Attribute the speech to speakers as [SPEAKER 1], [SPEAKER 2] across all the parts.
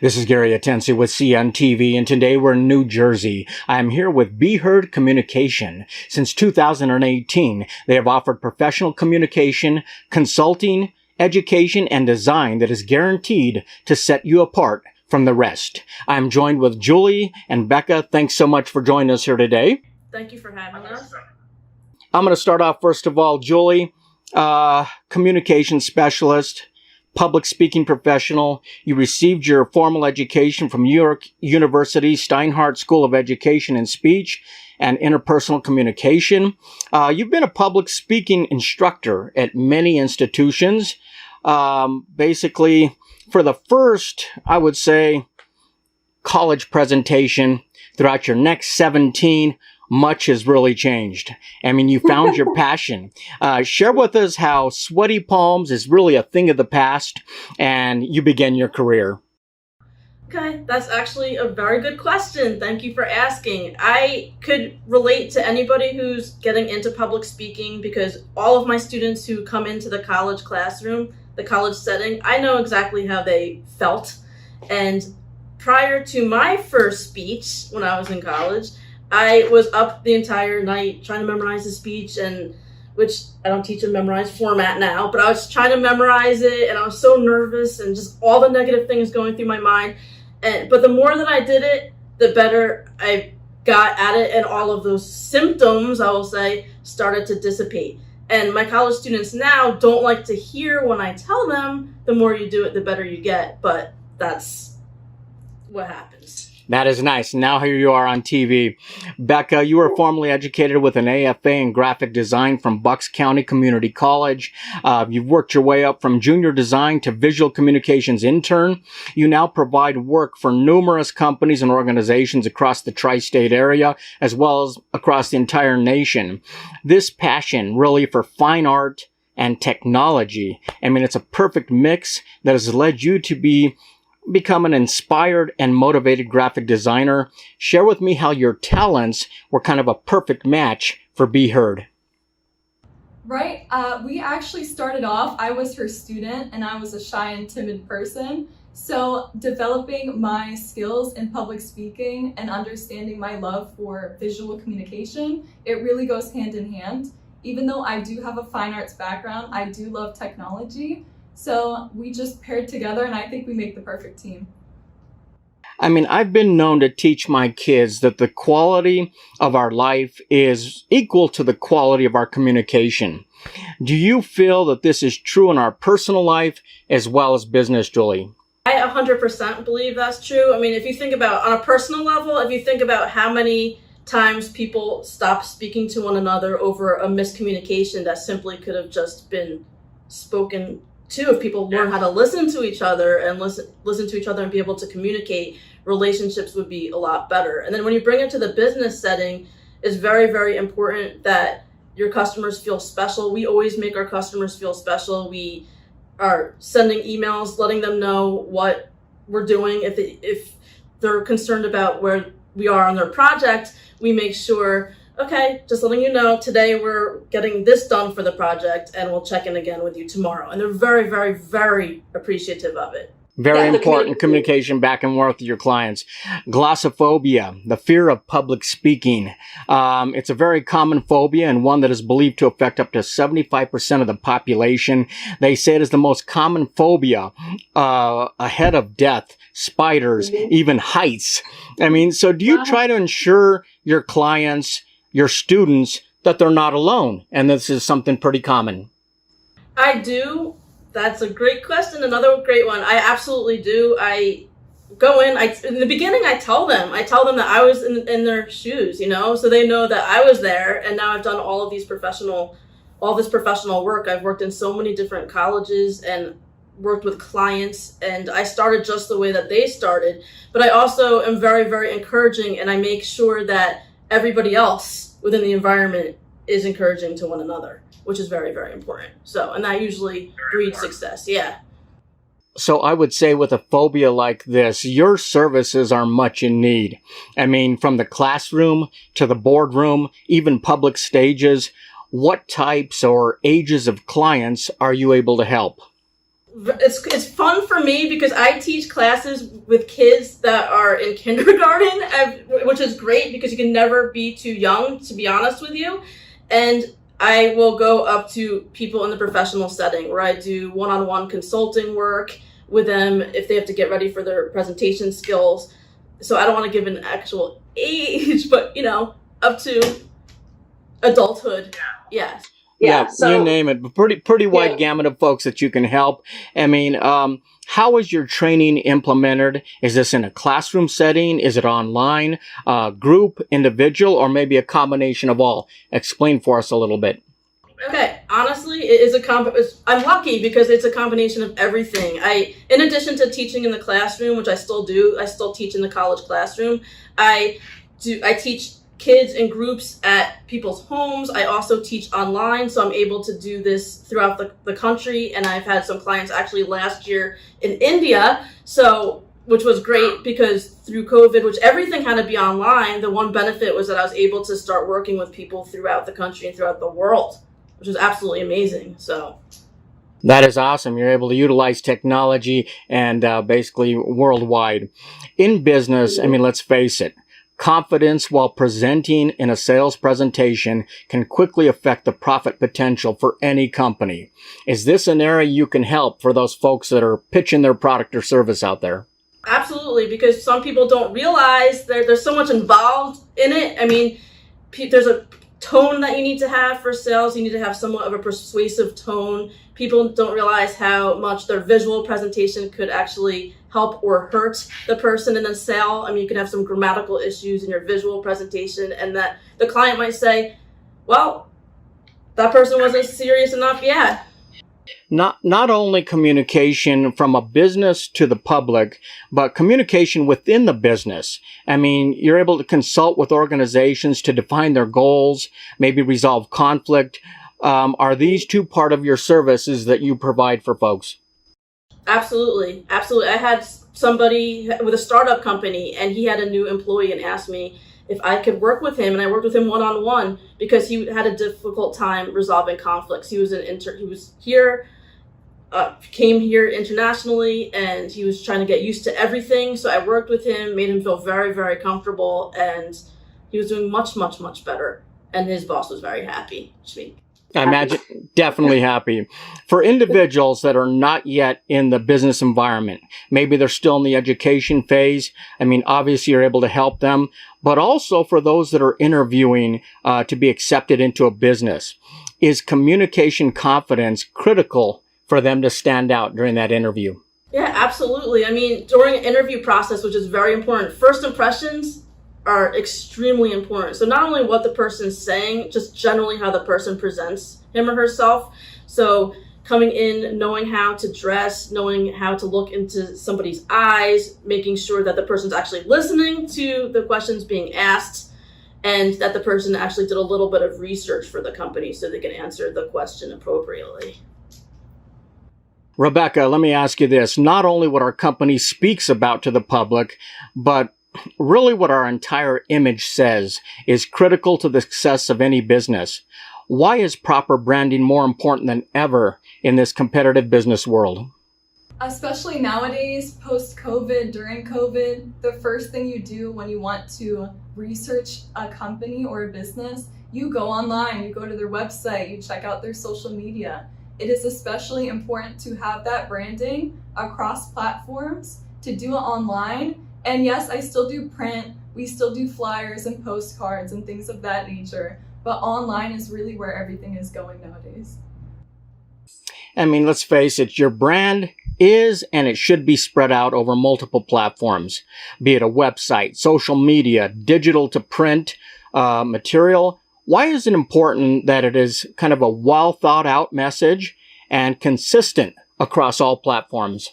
[SPEAKER 1] This is Gary Atencio with CNTV, and today we're in New Jersey. I am here with Be Heard Communication. Since 2018, they have offered professional communication, consulting, education, and design that is guaranteed to set you apart from the rest. I am joined with Julie and Becca. Thanks so much for joining us here today.
[SPEAKER 2] Thank you for having us.
[SPEAKER 1] I'm going to start off, first of all, Julie, communication specialist, public speaking professional. You received your formal education from New York University Steinhardt School of Education and Speech and Interpersonal Communication. You've been a public speaking instructor at many institutions. Basically, for the first, I would say, college presentation throughout your next 17, much has really changed. I mean, you found your passion. Share with us how sweaty palms is really a thing of the past and you began your career.
[SPEAKER 2] Okay, that's actually a very good question. Thank you for asking. I could relate to anybody who's getting into public speaking because all of my students who come into the college classroom, the college setting, I know exactly how they felt. And prior to my first speech when I was in college, I was up the entire night trying to memorize the speech, and which I don't teach a memorized format now, but I was trying to memorize it and I was so nervous and just all the negative things going through my mind. But the more that I did it, the better I got at it, and all of those symptoms, I will say, started to dissipate. And my college students now don't like to hear when I tell them the more you do it, the better you get, but that's what happens.
[SPEAKER 1] That is nice. Now here you are on TV. Becca, you were formerly educated with an AFA in graphic design from Bucks County Community College. You've worked your way up from junior design to visual communications intern. You now provide work for numerous companies and organizations across the tri-state area, as well as across the entire nation. This passion really for fine art and technology, I mean, it's a perfect mix that has led you to become an inspired and motivated graphic designer. Share with me how your talents were kind of a perfect match for Be Heard.
[SPEAKER 3] Right. We actually started off, I was her student and I was a shy and timid person. So developing my skills in public speaking and understanding my love for visual communication, it really goes hand in hand. Even though I do have a fine arts background, I do love technology. So we just paired together, and I think we make the perfect team.
[SPEAKER 1] I mean, I've been known to teach my kids that the quality of our life is equal to the quality of our communication. Do you feel that this is true in our personal life as well as business, Julie?
[SPEAKER 2] I 100% believe that's true. I mean, if you think about, on a personal level, if you think about how many times people stop speaking to one another over a miscommunication that simply could have just been spoken to, if people learn how to listen to each other and listen to each other and be able to communicate, relationships would be a lot better. And then when you bring it to the business setting, it's very, very important that your customers feel special. We always make our customers feel special. We are sending emails, letting them know what we're doing. If they're concerned about where we are on their project, we make sure, okay, just letting you know, today we're getting this done for the project and we'll check in again with you tomorrow. And they're very, very, very appreciative of it.
[SPEAKER 1] Very important communication back and forth with your clients. Glossophobia, the fear of public speaking. It's a very common phobia and one that is believed to affect up to 75% of the population. They say it is the most common phobia ahead of death, spiders, even heights. I mean, so do you try to ensure your clients, your students, that they're not alone, and this is something pretty common?
[SPEAKER 2] I do. That's a great question. Another great one. I absolutely do. I go in the beginning, I tell them that I was in their shoes, so they know that I was there. And now I've done all this professional work. I've worked in so many different colleges and worked with clients, and I started just the way that they started. But I also am very, very encouraging, and I make sure that everybody else within the environment is encouraging to one another, which is very, very important. So, and that usually breeds success. Yeah.
[SPEAKER 1] So I would say with a phobia like this, your services are much in need. I mean, from the classroom to the boardroom, even public stages, what types or ages of clients are you able to help?
[SPEAKER 2] it's fun for me because I teach classes with kids that are in kindergarten, which is great because you can never be too young, to be honest with you. And I will go up to people in the professional setting where I do one-on-one consulting work with them if they have to get ready for their presentation skills. So I don't want to give an actual age, but up to adulthood. Yes.
[SPEAKER 1] Yeah,
[SPEAKER 4] So,
[SPEAKER 1] you name it. Pretty wide gamut of folks that you can help. I mean, how is your training implemented? Is this in a classroom setting? Is it online, group, individual, or maybe a combination of all? Explain for us a little bit.
[SPEAKER 2] Okay, honestly, it is I'm lucky because it's a combination of everything. In addition to teaching in the classroom, which I still do, I still teach in the college classroom. I teach kids in groups at people's homes. I also teach online, so I'm able to do this throughout the country. And I've had some clients actually last year in India, which was great because through COVID, which everything had to be online, the one benefit was that I was able to start working with people throughout the country and throughout the world, which was absolutely amazing. So
[SPEAKER 1] that is awesome. You're able to utilize technology and basically worldwide. In business, I mean, let's face it, confidence while presenting in a sales presentation can quickly affect the profit potential for any company. Is this an area you can help for those folks that are pitching their product or service out there?
[SPEAKER 2] absolutely, because some people don't realize there's so much involved in it. I mean, there's a tone that you need to have for sales. You need to have somewhat of a persuasive tone. People don't realize how much their visual presentation could actually help or hurt the person in the sale. I mean, you can have some grammatical issues in your visual presentation, and that the client might say, well, that person wasn't serious enough. Yeah.
[SPEAKER 1] Not only communication from a business to the public, but communication within the business. I mean, you're able to consult with organizations to define their goals, maybe resolve conflict. Are these two part of your services that you provide for folks?
[SPEAKER 2] Absolutely. Absolutely. I had somebody with a startup company, and he had a new employee and asked me if I could work with him. And I worked with him one-on-one because he had a difficult time resolving conflicts. He was came here internationally, and he was trying to get used to everything. So I worked with him, made him feel very, very comfortable, and he was doing much, much, much better. And his boss was very happy.
[SPEAKER 1] I imagine definitely happy. For individuals that are not yet in the business environment, maybe they're still in the education phase. I mean, obviously you're able to help them, but also for those that are interviewing to be accepted into a business. Is communication confidence critical for them to stand out during that interview?
[SPEAKER 2] Yeah, absolutely. I mean, during an interview process, which is very important, first impressions are extremely important. So not only what the person's saying, just generally how the person presents him or herself. So coming in, knowing how to dress, knowing how to look into somebody's eyes, making sure that the person's actually listening to the questions being asked, and that the person actually did a little bit of research for the company so they can answer the question appropriately.
[SPEAKER 1] Rebecca, let me ask you this. Not only what our company speaks about to the public, but really what our entire image says is critical to the success of any business. Why is proper branding more important than ever in this competitive business world?
[SPEAKER 3] Especially nowadays, post-COVID, during COVID, the first thing you do when you want to research a company or a business, you go online, you go to their website, you check out their social media. It is especially important to have that branding across platforms, to do it online. And yes, I still do print, we still do flyers and postcards and things of that nature, but online is really where everything is going nowadays.
[SPEAKER 1] I mean, let's face it, your brand is and it should be spread out over multiple platforms, be it a website, social media, digital to print material. Why is it important that it is kind of a well thought out message and consistent across all platforms?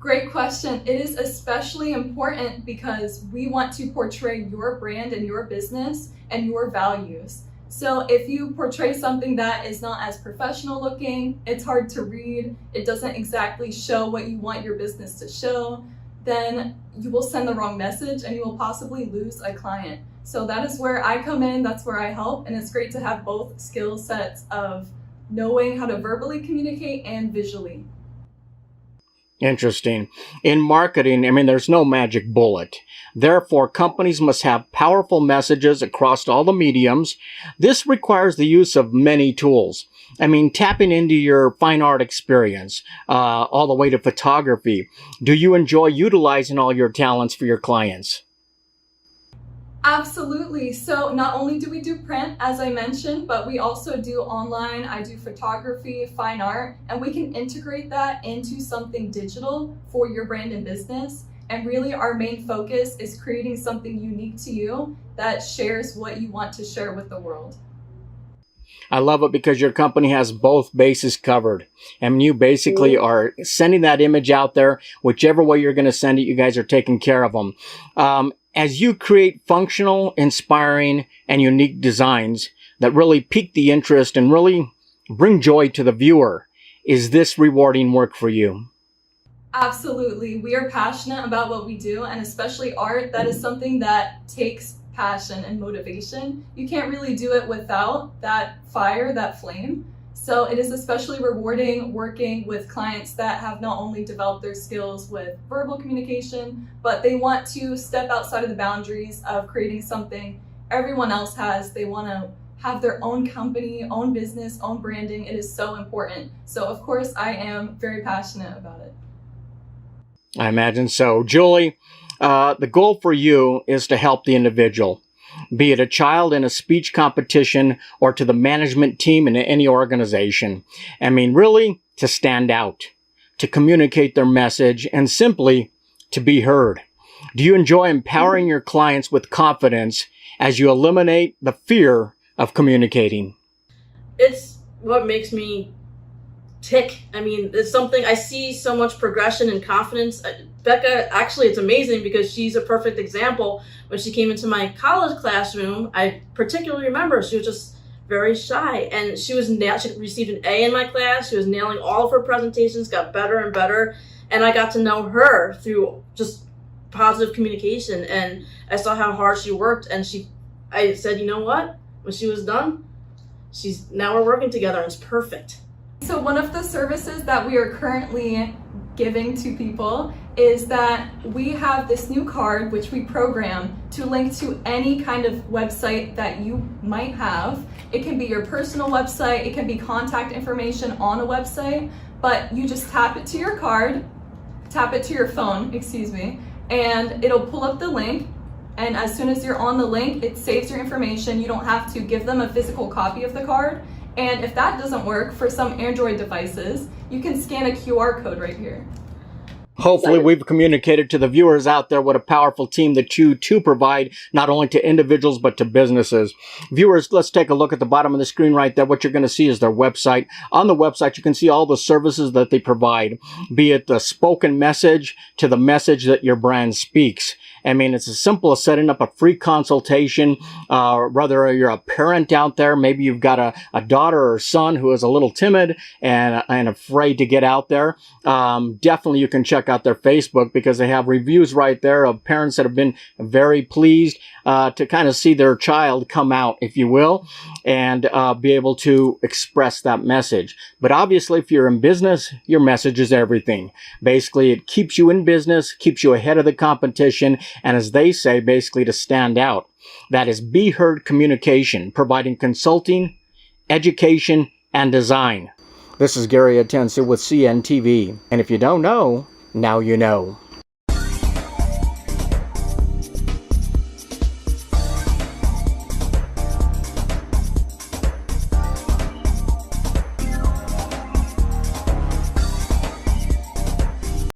[SPEAKER 3] Great question. It is especially important because we want to portray your brand and your business and your values. So if you portray something that is not as professional looking, it's hard to read, it doesn't exactly show what you want your business to show, then you will send the wrong message and you will possibly lose a client. So that is where I come in, that's where I help, and it's great to have both skill sets of knowing how to verbally communicate and visually.
[SPEAKER 1] Interesting. In marketing, I mean, there's no magic bullet. Therefore, companies must have powerful messages across all the mediums. This requires the use of many tools. I mean, tapping into your fine art experience, all the way to photography. Do you enjoy utilizing all your talents for your clients?
[SPEAKER 3] Absolutely. So not only do we do print, as I mentioned, but we also do online. I do photography, fine art, and we can integrate that into something digital for your brand and business. And really our main focus is creating something unique to you that shares what you want to share with the world.
[SPEAKER 1] I love it because your company has both bases covered. And you basically are sending that image out there. Whichever way you're going to send it, you guys are taking care of them. As you create functional, inspiring, and unique designs that really pique the interest and really bring joy to the viewer, is this rewarding work for you?
[SPEAKER 3] Absolutely. We are passionate about what we do, and especially art. That is something that takes passion and motivation. You can't really do it without that fire, that flame. So it is especially rewarding working with clients that have not only developed their skills with verbal communication, but they want to step outside of the boundaries of creating something everyone else has. They want to have their own company, own business, own branding. It is so important. So of course I am very passionate about it.
[SPEAKER 1] I imagine so. Julie, the goal for you is to help the individual, be it a child in a speech competition or to the management team in any organization. I mean, really to stand out, to communicate their message, and simply to be heard. Do you enjoy empowering your clients with confidence as you eliminate the fear of communicating?
[SPEAKER 2] It's what makes me tick. I mean, it's something I see so much progression and confidence. Becca, actually, it's amazing because she's a perfect example. When she came into my college classroom, I particularly remember she was just very shy, and she received an A in my class. She was nailing all of her presentations, got better and better, and I got to know her through just positive communication, and I saw how hard she worked, and I said, you know what? When she was done, now we're working together, and it's perfect.
[SPEAKER 3] So one of the services that we are currently giving to people is that we have this new card which we program to link to any kind of website that you might have. It can be your personal website, it can be contact information on a website, but you just tap it to your card, tap it to your phone, and it'll pull up the link. And as soon as you're on the link, it saves your information. You don't have to give them a physical copy of the card. And if that doesn't work for some Android devices, you can scan a QR code right here.
[SPEAKER 1] Hopefully we've communicated to the viewers out there what a powerful team that you two provide, not only to individuals, but to businesses. Viewers, let's take a look at the bottom of the screen right there. What you're going to see is their website. On the website, you can see all the services that they provide, be it the spoken message to the message that your brand speaks. I mean, it's as simple as setting up a free consultation, whether you're a parent out there, maybe you've got a daughter or son who is a little timid and afraid to get out there. Definitely you can check out their Facebook because they have reviews right there of parents that have been very pleased to kind of see their child come out, if you will, and be able to express that message. But obviously, if you're in business, your message is everything. Basically, it keeps you in business, keeps you ahead of the competition, and as they say, basically to stand out. That is Be Heard Communication, providing consulting, education, and design. This is Gary Atencio with CNTV, and if you don't know, now you know.